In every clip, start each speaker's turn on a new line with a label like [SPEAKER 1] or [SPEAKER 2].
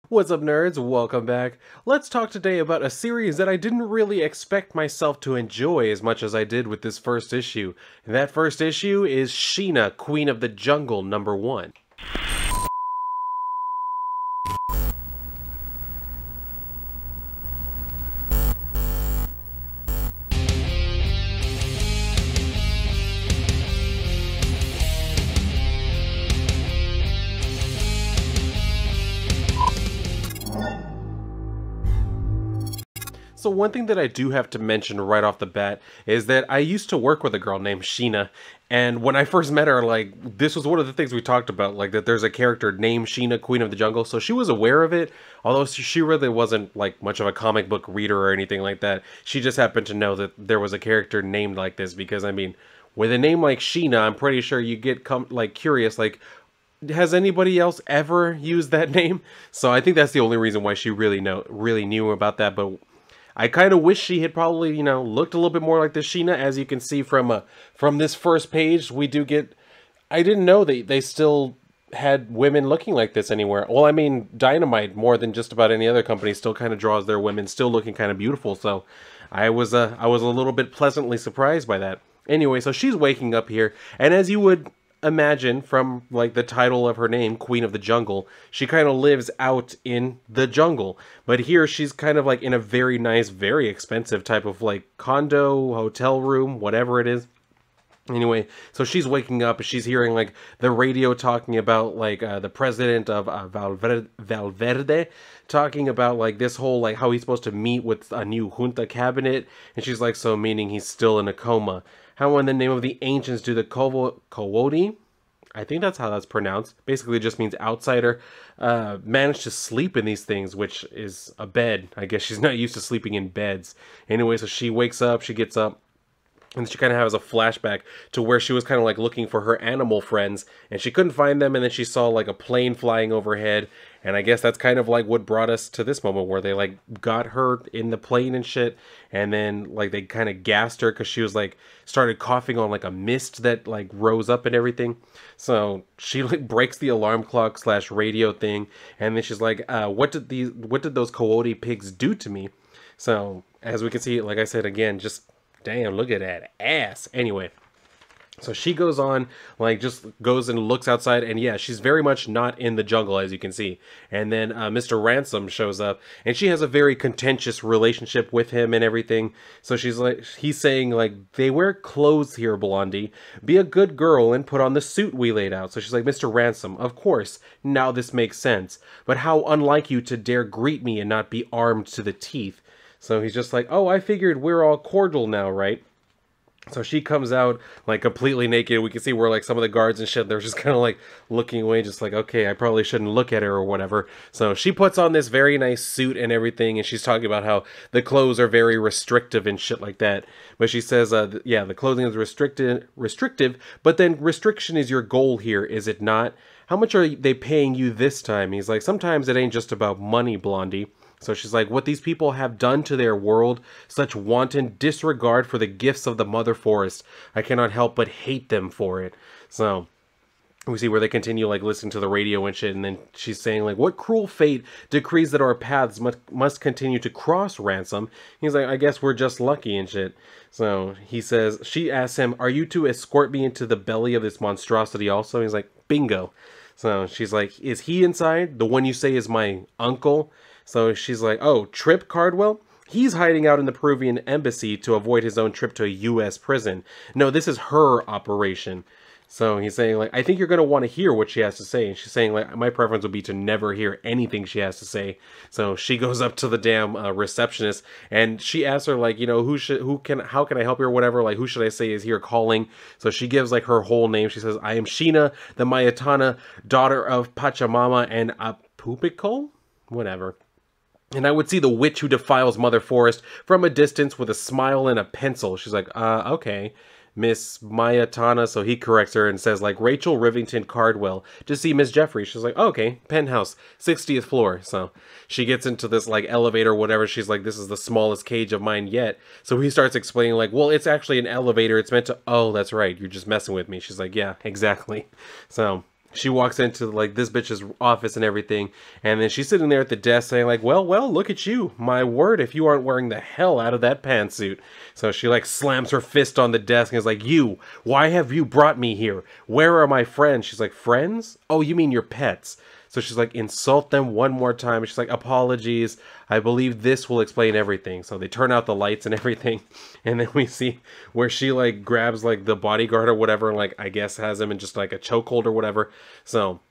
[SPEAKER 1] What's up, nerds? Welcome back. Let's talk today about a series that I didn't really expect myself to enjoy as much as I did with this first issue. And that first issue is Sheena, Queen of the Jungle, #1. So one thing that I do have to mention right off the bat is that I used to work with a girl named Sheena, and when I first met her, like, this was one of the things we talked about, like, that there's a character named Sheena, Queen of the Jungle, so she was aware of it, although she really wasn't, like, much of a comic book reader or anything like that. She just happened to know that there was a character named like this, because, I mean, with a name like Sheena, I'm pretty sure you get, curious, like, has anybody else ever used that name? So I think that's the only reason why she really knew about that. But I kind of wish she had probably, looked a little bit more like the Sheena. As you can see from this first page, we do get. I didn't know that they still had women looking like this anywhere. Well, I mean, Dynamite, more than just about any other company, still kind of draws their women still looking kind of beautiful. So I was a little bit pleasantly surprised by that. Anyway, so she's waking up here, and as you would imagine from like the title of her name, Queen of the Jungle, she kind of lives out in the jungle. But here she's kind of like in a very nice, very expensive type of like condo, hotel room, whatever it is. Anyway, so she's waking up, she's hearing like the radio talking about like the president of Valverde talking about like this whole like how he's supposed to meet with a new junta cabinet, and she's like, so meaning he's still in a coma. How in the name of the ancients do the Coyote, I think that's how that's pronounced, basically it just means outsider, manage to sleep in these things, which is a bed. I guess she's not used to sleeping in beds. Anyway, so she wakes up, she gets up, and she kind of has a flashback to where she was kind of like looking for her animal friends, and she couldn't find them, and then she saw like a plane flying overhead, and I guess that's kind of like what brought us to this moment where they like got her in the plane and shit, and then like they kind of gassed her because she was like started coughing on like a mist that like rose up and everything. So she like breaks the alarm clock slash radio thing, and then she's like, what did those coyote pigs do to me? So as we can see, like I said again, just damn, look at that ass. Anyway, so she goes on, like, just goes and looks outside, and yeah, she's very much not in the jungle, as you can see. And then Mr. Ransom shows up, and she has a very contentious relationship with him and everything. So he's saying, like, they wear clothes here, Blondie. Be a good girl and put on the suit we laid out. So she's like, Mr. Ransom, of course, now this makes sense. But how unlike you to dare greet me and not be armed to the teeth. So he's just like, oh, I figured we're all cordial now, right? So she comes out like completely naked. We can see where like some of the guards and shit, they're just kind of like looking away, just like, okay, I probably shouldn't look at her or whatever. So she puts on this very nice suit and everything, and she's talking about how the clothes are very restrictive and shit like that. But she says, yeah, the clothing is restrictive, but then restriction is your goal here, is it not? How much are they paying you this time? He's like, sometimes it ain't just about money, Blondie. So she's like, what these people have done to their world, such wanton disregard for the gifts of the Mother Forest, I cannot help but hate them for it. So we see where they continue like listening to the radio and shit, and then she's saying like, what cruel fate decrees that our paths must continue to cross, Ransom? He's like, I guess we're just lucky and shit. So he says, she asks him, are you to escort me into the belly of this monstrosity also? He's like, bingo. So she's like, is he inside? The one you say is my uncle? So she's like, oh, Trip Cardwell? He's hiding out in the Peruvian embassy to avoid his own trip to a U.S. prison. No, this is her operation. So he's saying, like, I think you're going to want to hear what she has to say. And she's saying, like, my preference would be to never hear anything she has to say. So she goes up to the damn receptionist, and she asks her, like, how can I help you or whatever? Like, who should I say is here calling? So she gives, like, her whole name. She says, I am Sheena, the Mayatana, daughter of Pachamama and Apupico? Whatever. And I would see the witch who defiles Mother Forest from a distance with a smile and a pencil. She's like, okay, Miss Mayatana. So he corrects her and says, like, Rachel Rivington Cardwell, to see Miss Jeffrey. She's like, oh, okay, penthouse, 60th floor. So she gets into this, like, elevator or whatever. She's like, this is the smallest cage of mine yet. So he starts explaining, like, well, it's actually an elevator. It's meant to, oh, that's right, you're just messing with me. She's like, yeah, exactly. So she walks into like this bitch's office and everything, and then she's sitting there at the desk saying like, well, look at you, my word, if you aren't wearing the hell out of that pantsuit. So she like slams her fist on the desk and is like, you, why have you brought me here? Where are my friends? She's like, friends? Oh, you mean your pets? So she's like, insult them one more time. She's like, apologies, I believe this will explain everything. So they turn out the lights and everything, and then we see where she like grabs like the bodyguard or whatever, and like I guess has him in just like a chokehold or whatever. So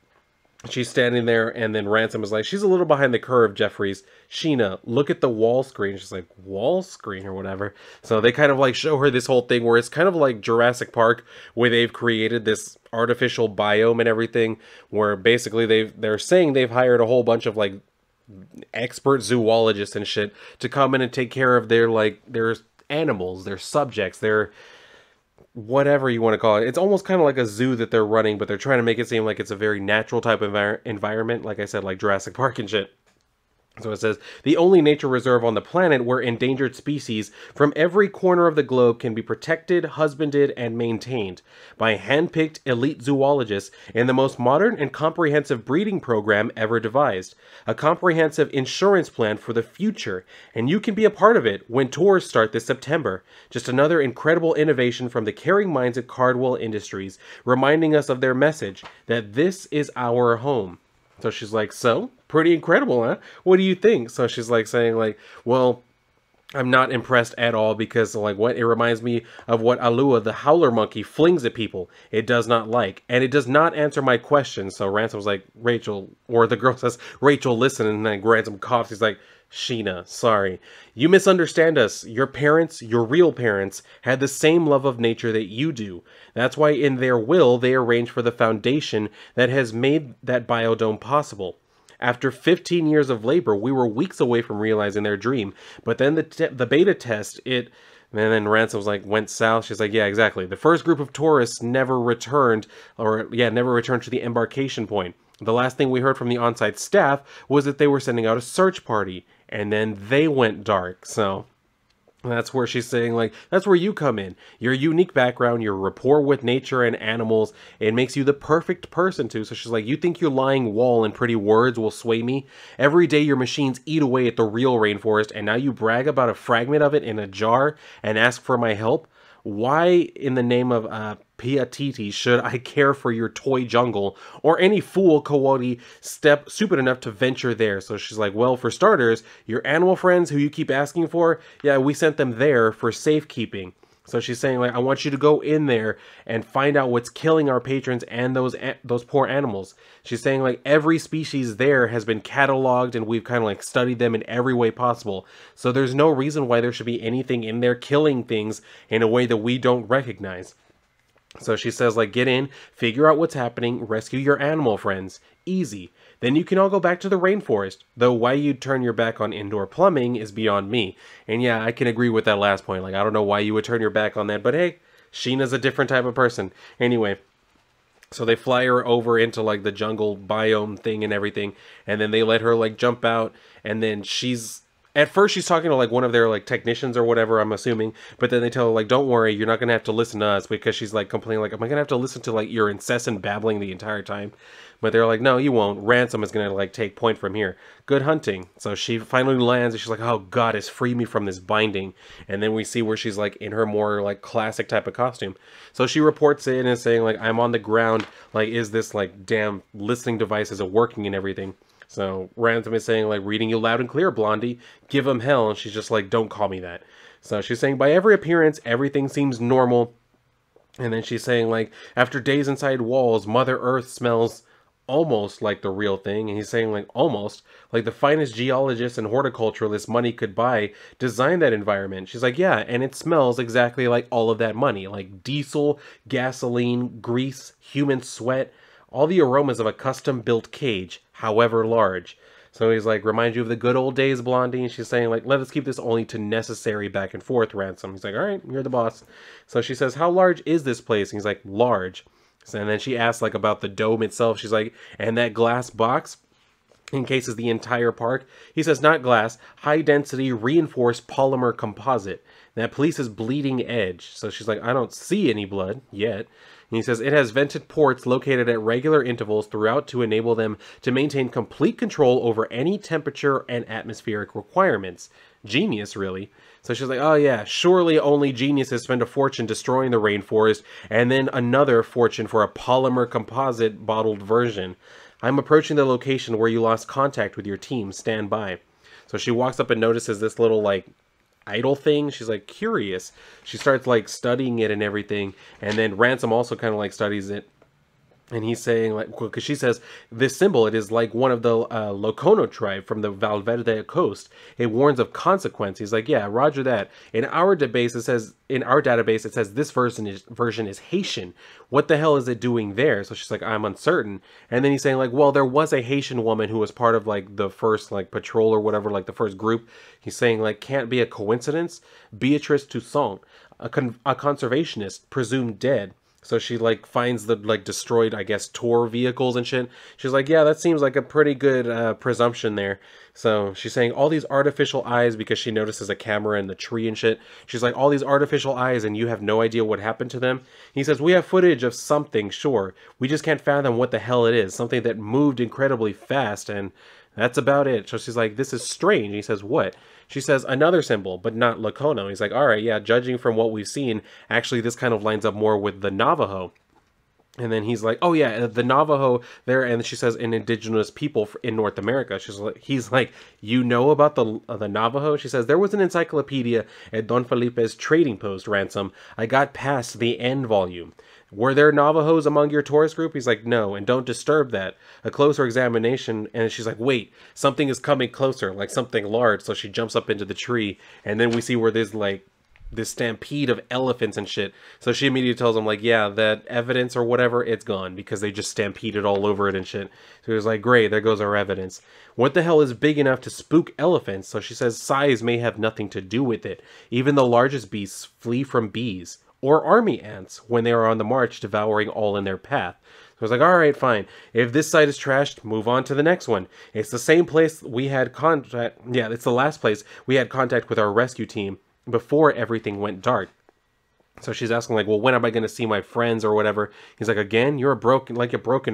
[SPEAKER 1] she's standing there, and then Ransom is like, she's a little behind the curve, Jeffries. Sheena, look at the wall screen. She's like, wall screen or whatever. So they kind of like show her this whole thing where it's kind of like Jurassic Park, where they've created this artificial biome and everything, where basically they're saying they've hired a whole bunch of like expert zoologists and shit to come in and take care of their animals, their subjects, their whatever you want to call it. It's almost kind of like a zoo that they're running, but they're trying to make it seem like it's a very natural type of environment, like I said, like Jurassic Park and shit. So it says, the only nature reserve on the planet where endangered species from every corner of the globe can be protected, husbanded, and maintained by hand-picked elite zoologists in the most modern and comprehensive breeding program ever devised. A comprehensive insurance plan for the future, and you can be a part of it when tours start this September. Just another incredible innovation from the caring minds at Cardwell Industries, reminding us of their message that this is our home. So she's like, so, pretty incredible, huh? What do you think? So she's like saying like, well, I'm not impressed at all because like what? It reminds me of what Alua, the howler monkey, flings at people it does not like. And it does not answer my question. So Ransom's like, Rachel, or the girl says, Rachel, listen. And then Ransom coughs. He's like, Sheena, sorry. You misunderstand us. Your parents, your real parents, had the same love of nature that you do. That's why in their will, they arranged for the foundation that has made that biodome possible. After 15 years of labor, we were weeks away from realizing their dream. But then the beta test, and then Ransom's like, went south. She's like, yeah, exactly. The first group of tourists never returned to the embarkation point. The last thing we heard from the on-site staff was that they were sending out a search party, and then they went dark. So that's where she's saying, like, that's where you come in. Your unique background, your rapport with nature and animals, it makes you the perfect person to. So she's like, you think your lying wall and pretty words will sway me? Every day your machines eat away at the real rainforest, and now you brag about a fragment of it in a jar and ask for my help? Why in the name of Piatiti should I care for your toy jungle, or any fool coyote stupid enough to venture there? So she's like, well, for starters, your animal friends who you keep asking for, yeah, we sent them there for safekeeping. So she's saying, like, I want you to go in there and find out what's killing our patrons and those poor animals. She's saying, like, every species there has been cataloged and we've kind of, like, studied them in every way possible. So there's no reason why there should be anything in there killing things in a way that we don't recognize. So she says, like, get in, figure out what's happening, rescue your animal friends. Easy. Then you can all go back to the rainforest. Though why you'd turn your back on indoor plumbing is beyond me. And yeah, I can agree with that last point. Like, I don't know why you would turn your back on that, but hey, Sheena's a different type of person. Anyway, so they fly her over into, like, the jungle biome thing and everything, and then they let her, like, jump out, and then at first she's talking to, like, one of their, like, technicians or whatever, I'm assuming, but then they tell her, like, don't worry, you're not gonna have to listen to us, because she's, like, complaining, like, am I gonna have to listen to, like, your incessant babbling the entire time? But they're like, no, you won't. Ransom is gonna, like, take point from here. Good hunting. So she finally lands, and she's like, oh, goddess, free me from this binding. And then we see where she's, like, in her more, like, classic type of costume. So she reports in and saying, like, I'm on the ground. Like, is this, like, damn listening device, is it working and everything? So Ransom is saying, like, reading you loud and clear, Blondie. Give him hell. And she's just like, don't call me that. So she's saying, by every appearance, everything seems normal. And then she's saying, like, after days inside walls, Mother Earth smells almost like the real thing. And he's saying, like, almost, like the finest geologists and horticulturalists money could buy designed that environment. She's like, yeah, and it smells exactly like all of that money, like diesel, gasoline, grease, human sweat, all the aromas of a custom-built cage, however large. So he's like, remind you of the good old days, Blondie. And she's saying, like, let us keep this only to necessary back and forth, Ransom. He's like, all right, you're the boss. So she says, how large is this place? And he's like, large. And then she asks, like, about the dome itself. She's like, and that glass box encases the entire park? He says, not glass, high-density reinforced polymer composite. That police's bleeding edge. So she's like, I don't see any blood yet. And he says, it has vented ports located at regular intervals throughout to enable them to maintain complete control over any temperature and atmospheric requirements. Genius, really. So she's like, oh yeah, surely only geniuses spend a fortune destroying the rainforest, and then another fortune for a polymer composite bottled version. I'm approaching the location where you lost contact with your team. Stand by. So she walks up and notices this little, like, idol thing. She's like curious. She starts like studying it and everything, and then Ransom also kind of like studies it, and he's saying like, because she says this symbol, it is like one of the Locono tribe from the Valverde coast. It warns of consequence. He's like, yeah, roger that. In our database it says this version is Haitian. What the hell is it doing there? So she's like, I'm uncertain. And then he's saying like, well, there was a Haitian woman who was part of like the first like patrol or whatever, like the first group. He's saying like, can't be a coincidence. Beatrice Toussaint, a conservationist, presumed dead. So she like finds the like destroyed, I guess, tour vehicles and shit. She's like, yeah, that seems like a pretty good presumption there. So she's saying all these artificial eyes, because she notices a camera in the tree and shit. She's like, all these artificial eyes, and you have no idea what happened to them. He says, we have footage of something, sure. We just can't fathom what the hell it is. Something that moved incredibly fast, and that's about it. So she's like, this is strange. He says, what? She says, another symbol, but not Locono. He's like, all right, yeah, judging from what we've seen, actually this kind of lines up more with the Navajo. And then he's like, oh yeah, the Navajo there, and she says, an indigenous people in North America. He's like, you know about the Navajo? She says, there was an encyclopedia at Don Felipe's trading post, Ransom. I got past the end volume. Were there Navajos among your tourist group? He's like, no, and don't disturb that. A closer examination, and she's like, wait, something is coming closer, like something large. So she jumps up into the tree, and then we see where there's like this stampede of elephants and shit. So she immediately tells him like, yeah, that evidence or whatever, it's gone, because they just stampeded all over it and shit. So he was like, great, there goes our evidence. What the hell is big enough to spook elephants? So she says size may have nothing to do with it. Even the largest beasts flee from bees or army ants when they are on the march, devouring all in their path. So I was like, all right, fine. If this site is trashed, move on to the next one. It's the same place we had contact. Yeah, it's the last place we had contact with our rescue team before everything went dark. So she's asking like, well, when am I going to see my friends or whatever? He's like, again, you're a broken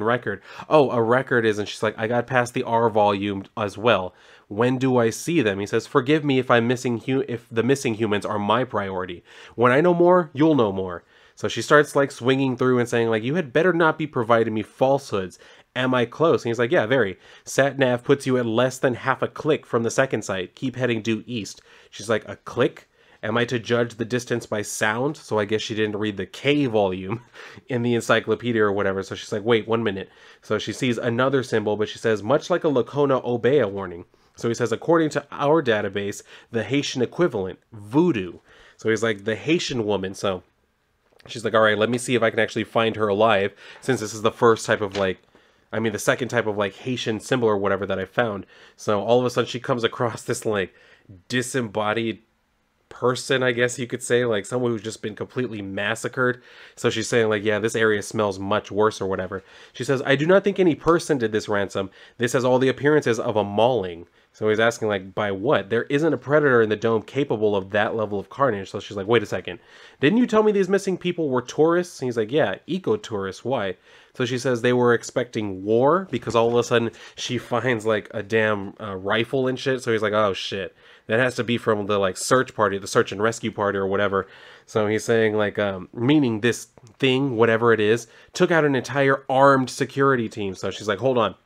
[SPEAKER 1] record. Oh, a record is, and she's like, I got past the R volume as well. When do I see them? He says, forgive me if if the missing humans are my priority. When I know more, you'll know more. So she starts like swinging through and saying like, you had better not be providing me falsehoods. Am I close? And he's like, yeah, very. Sat nav puts you at less than half a click from the second site. Keep heading due east. She's like, a click? Am I to judge the distance by sound? So I guess she didn't read the K volume in the encyclopedia or whatever. So she's like, wait, 1 minute. So she sees another symbol, but she says, much like a Lacona Obea warning. So he says, according to our database, the Haitian equivalent, voodoo. So he's like, the Haitian woman. So she's like, all right, let me see if I can actually find her alive, since this is the first type of like, I mean, the second type of like Haitian symbol or whatever that I found. So all of a sudden she comes across this like disembodied person, I guess you could say, like someone who's just been completely massacred. So she's saying like, yeah, this area smells much worse or whatever. She says, I do not think any person did this, Ransom. This has all the appearances of a mauling. So he's asking like, by what? There isn't a predator in the dome capable of that level of carnage. So she's like, wait a second. Didn't you tell me these missing people were tourists? And he's like, yeah, eco-tourists. Why? So she says they were expecting war, because all of a sudden she finds like a damn rifle and shit. So he's like, oh shit. That has to be from the like search party, the search and rescue party or whatever. So he's saying like, meaning this thing, whatever it is, took out an entire armed security team. So she's like, hold on.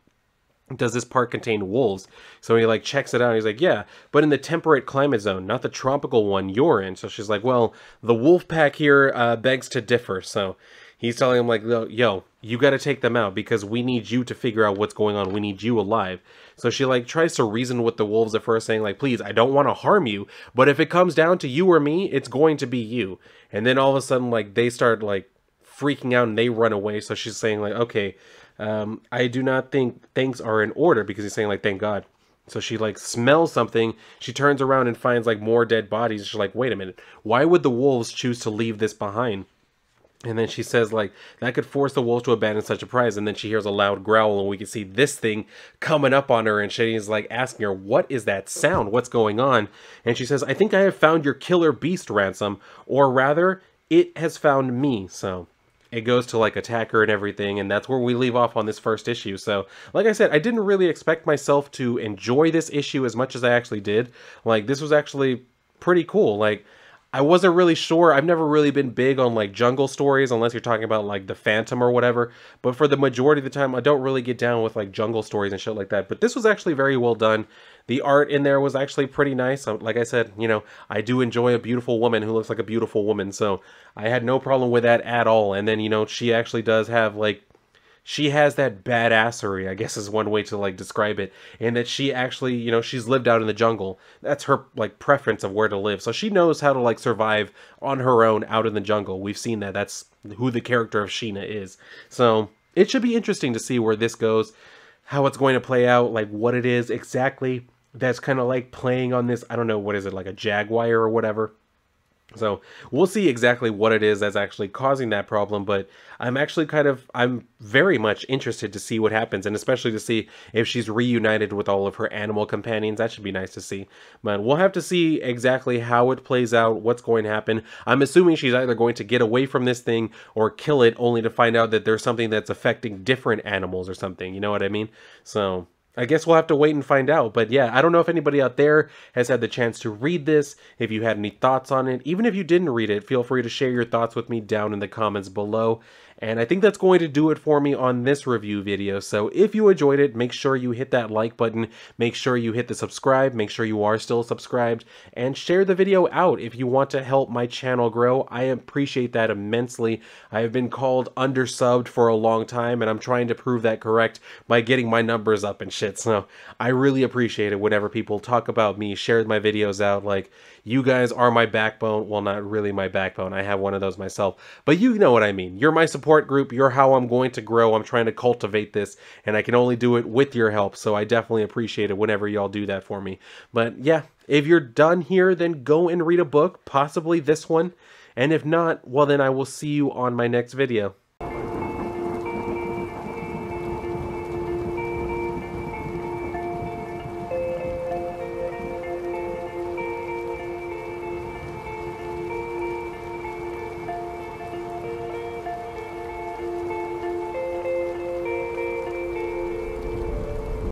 [SPEAKER 1] Does this part contain wolves? So he like checks it out. He's like, yeah, but in the temperate climate zone, not the tropical one you're in. So she's like, well, the wolf pack here begs to differ. So he's telling him like, yo, you got to take them out, because we need you to figure out what's going on. We need you alive. So she like tries to reason with the wolves at first, saying like, please, I don't want to harm you, but if it comes down to you or me, it's going to be you. And then all of a sudden, like, they start like freaking out and they run away. So she's saying like, okay, I do not think things are in order, because he's saying like, thank God. So she like smells something. She turns around and finds like more dead bodies. She's like, wait a minute. Why would the wolves choose to leave this behind? And then she says like, that could force the wolves to abandon such a prize. And then she hears a loud growl, and we can see this thing coming up on her, and Shady's like asking her, what is that sound? What's going on? And she says, I think I have found your killer beast, Ransom, or rather it has found me. So it goes to like attack her and everything, and that's where we leave off on this first issue. So like I said, I didn't really expect myself to enjoy this issue as much as I actually did. Like, this was actually pretty cool. Like, I wasn't really sure. I've never really been big on like jungle stories unless you're talking about like the Phantom or whatever. But for the majority of the time, I don't really get down with like jungle stories and shit like that. But this was actually very well done. The art in there was actually pretty nice. Like I said, you know, I do enjoy a beautiful woman who looks like a beautiful woman. So I had no problem with that at all. And then, you know, she actually does have like, she has that badassery, I guess is one way to like describe it, and that she actually, you know, she's lived out in the jungle. That's her like preference of where to live. So she knows how to like survive on her own out in the jungle. We've seen that. That's who the character of Sheena is. So it should be interesting to see where this goes, how it's going to play out, like what it is exactly that's kind of like playing on this, I don't know, what is it, like a jaguar or whatever. So we'll see exactly what it is that's actually causing that problem, but I'm very much interested to see what happens, and especially to see if she's reunited with all of her animal companions. That should be nice to see. But we'll have to see exactly how it plays out, what's going to happen. I'm assuming she's either going to get away from this thing or kill it, only to find out that there's something that's affecting different animals or something. You know what I mean? So I guess we'll have to wait and find out. But yeah, I don't know if anybody out there has had the chance to read this, if you had any thoughts on it. Even if you didn't read it, feel free to share your thoughts with me down in the comments below. And I think that's going to do it for me on this review video. So if you enjoyed it, make sure you hit that like button, make sure you hit the subscribe, make sure you are still subscribed, and share the video out if you want to help my channel grow. I appreciate that immensely. I have been called undersubbed for a long time, and I'm trying to prove that correct by getting my numbers up and shit. So I really appreciate it whenever people talk about me, share my videos out. Like, you guys are my backbone. Well, not really my backbone. I have one of those myself. But you know what I mean. You're my support group. You're how I'm going to grow. I'm trying to cultivate this, and I can only do it with your help. So I definitely appreciate it whenever y'all do that for me. But yeah, if you're done here, then go and read a book, possibly this one. And if not, well, then I will see you on my next video.